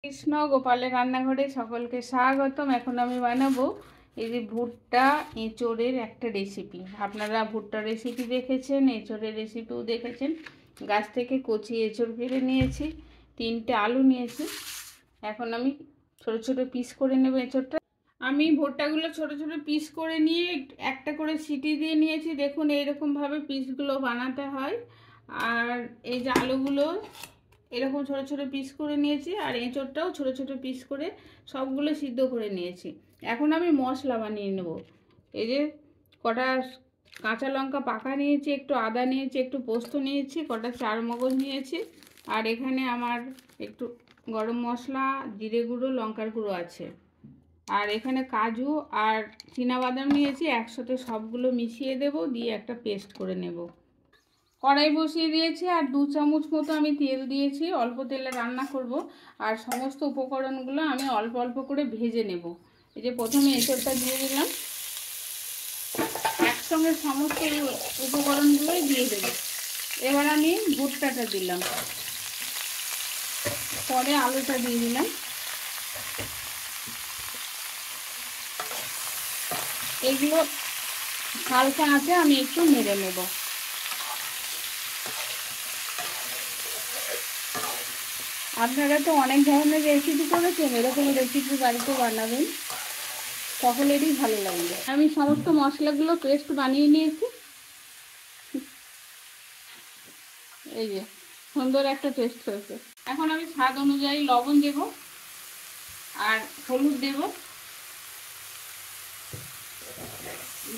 কৃষ্ণ গোপালের রান্নাঘরে সকলকে স্বাগতম। এখন আমি বানাবো এই যে ভুট্টা এঁচোড়ের একটা রেসিপি। আপনারা ভুট্টা রেসিপি দেখেছেন, এঁচোড়ের রেসিপিও দেখেছেন। গাছ থেকে কচি এঁচোড় পেড়ে নিয়েছি, 3টে আলু নিয়েছি। এখন আমি ছোট ছোট পিস করে নেব এঁচোড়টা। আমি ভুট্টাগুলো ছোট ছোট পিস করে নিয়ে একটা করে সিটি দিয়ে নিয়েছি। দেখুন এইরকমভাবে পিসগুলো বানাতে হয়। আর এই যে আলুগুলো এরকম ছোট ছোট পিস করে নিয়েছি, আর এঁচোড়টাও ছোট ছোট পিস করে সবগুলো সিদ্ধ করে নিয়েছি। এখন আমি মশলা বানিয়ে নেব। এই যে কটা কাঁচা লঙ্কা পাকা নিয়েছি, একটু আদা নিয়েছি, একটু পোস্ত নিয়েছি, কটা চারমগজ নিয়েছি, আর এখানে আমার একটু গরম মশলা, জিরে গুঁড়ো, লঙ্কার গুঁড়ো আছে। আর এখানে কাজু আর চীনাবাদাম নিয়েছি, একসাথে সবগুলো মিশিয়ে দেব, দিয়ে একটা পেস্ট করে নেব। কড়াই বসিয়ে দিয়েছি আর 2 চামচ মতো আমি তেল দিয়েছি। অল্প তেলে রান্না করব। আর সমস্ত উপকরণগুলো আমি অল্প অল্প করে ভেজে নেব। এই যে প্রথমে এঁচোড়টা দিয়ে দিলাম, একসঙ্গে সমস্ত উপকরণগুলোই দিয়ে দেব। এবার আমি ভুট্টাটা দিলাম, পরে আলুটা দিয়ে দিলাম। এগুলো হালকা আঁচে আমি একটু নেড়ে নেব। আপনারা তো অনেক ধরনের রেসিপি করেছেন, এরকম রেসিপি বাড়িতে বানাবেন, সকলেরই ভালো লাগবে। আমি সমস্ত মশলাগুলো পেস্ট বানিয়ে নিয়েছি। এই যে সুন্দর একটা টেস্ট হয়েছে। এখন আমি স্বাদ অনুযায়ী লবণ দেব আর হলুদ দেব।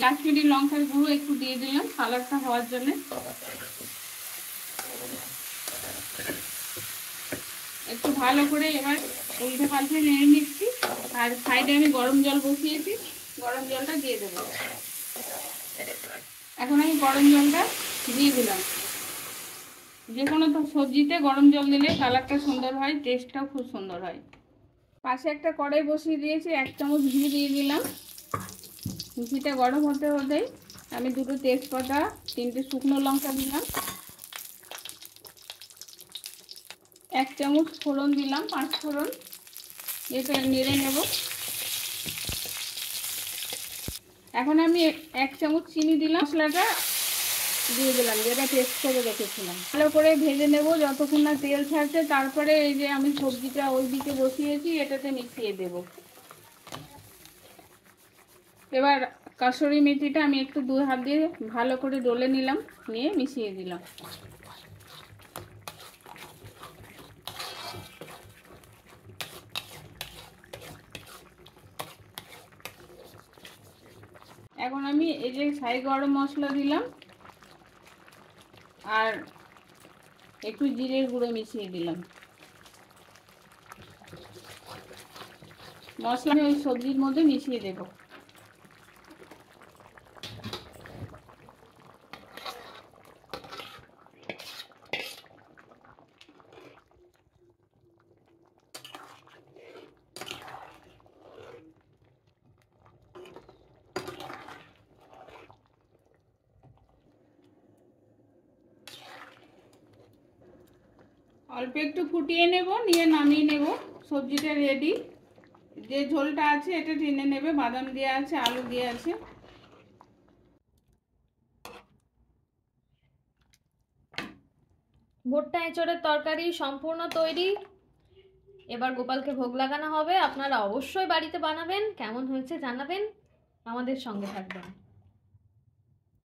কাশ্মীরি লঙ্কার গুঁড়ো একটু দিয়ে দিলাম কালারটা হওয়ার জন্য। একটু ভালো করে এবার উল্টে পাল্টে নেড়ে নিচ্ছি। আর সাইডে আমি গরম জল বসিয়েছি, গরম জলটা দিয়ে দেব। এখন আমি গরম জলটা দিয়ে দিলাম। যে কোনো সবজিতে গরম জল দিলে কালারটা সুন্দর হয়, টেস্টটাও খুব সুন্দর হয়। পাশে একটা কড়াই বসিয়ে দিয়েছি, 1 চামচ ঘি দিয়ে দিলাম। ঘিটা গরম হতে হতেই আমি 2টো তেজপাতা, 3টে শুকনো লঙ্কা দিলাম, 1 চামচ ফোড়ন দিলাম, 5 ফোড়ন। এটা নেড়ে নেব। এখন আমি 1 চামচ চিনি দিলাম, মশলাটা দিয়ে দিলাম যেটা পেস্ট করে রেখেছিলাম। ভালো করে ভেজে নেব যতক্ষণ না তেল ছাড়ছে। তারপরে এই যে আমি সবজিটা ওই দিকে বসিয়েছি, এটাতে মিশিয়ে দেব। এবার কাসুরি মেথিটা আমি একটু 2 হাত দিয়ে ভালো করে ডলে নিলাম, নিয়ে মিশিয়ে দিলাম। এখন আমি এই যে ছাই গরম মশলা দিলাম আর একটু জিরের গুঁড়ো মিশিয়ে দিলাম। মশলা আমি ওই সবজির মধ্যে মিশিয়ে দেব। অল্প একটু ফুটিয়ে নেব, নিয়ে নামিয়ে নেব। সবজিটা রেডি। যে ঝোলটা আছে এটা টেনে নেবে, বাদাম দেওয়া আছে, আলু দেওয়া আছে। ভুট্টা এঁচোড়ের তরকারি সম্পূর্ণ তৈরি। এবার গোপালকে ভোগ লাগানো হবে। আপনারা অবশ্যই বাড়িতে বানাবেন, কেমন হয়েছে জানাবেন, আমাদের সঙ্গে থাকবেন।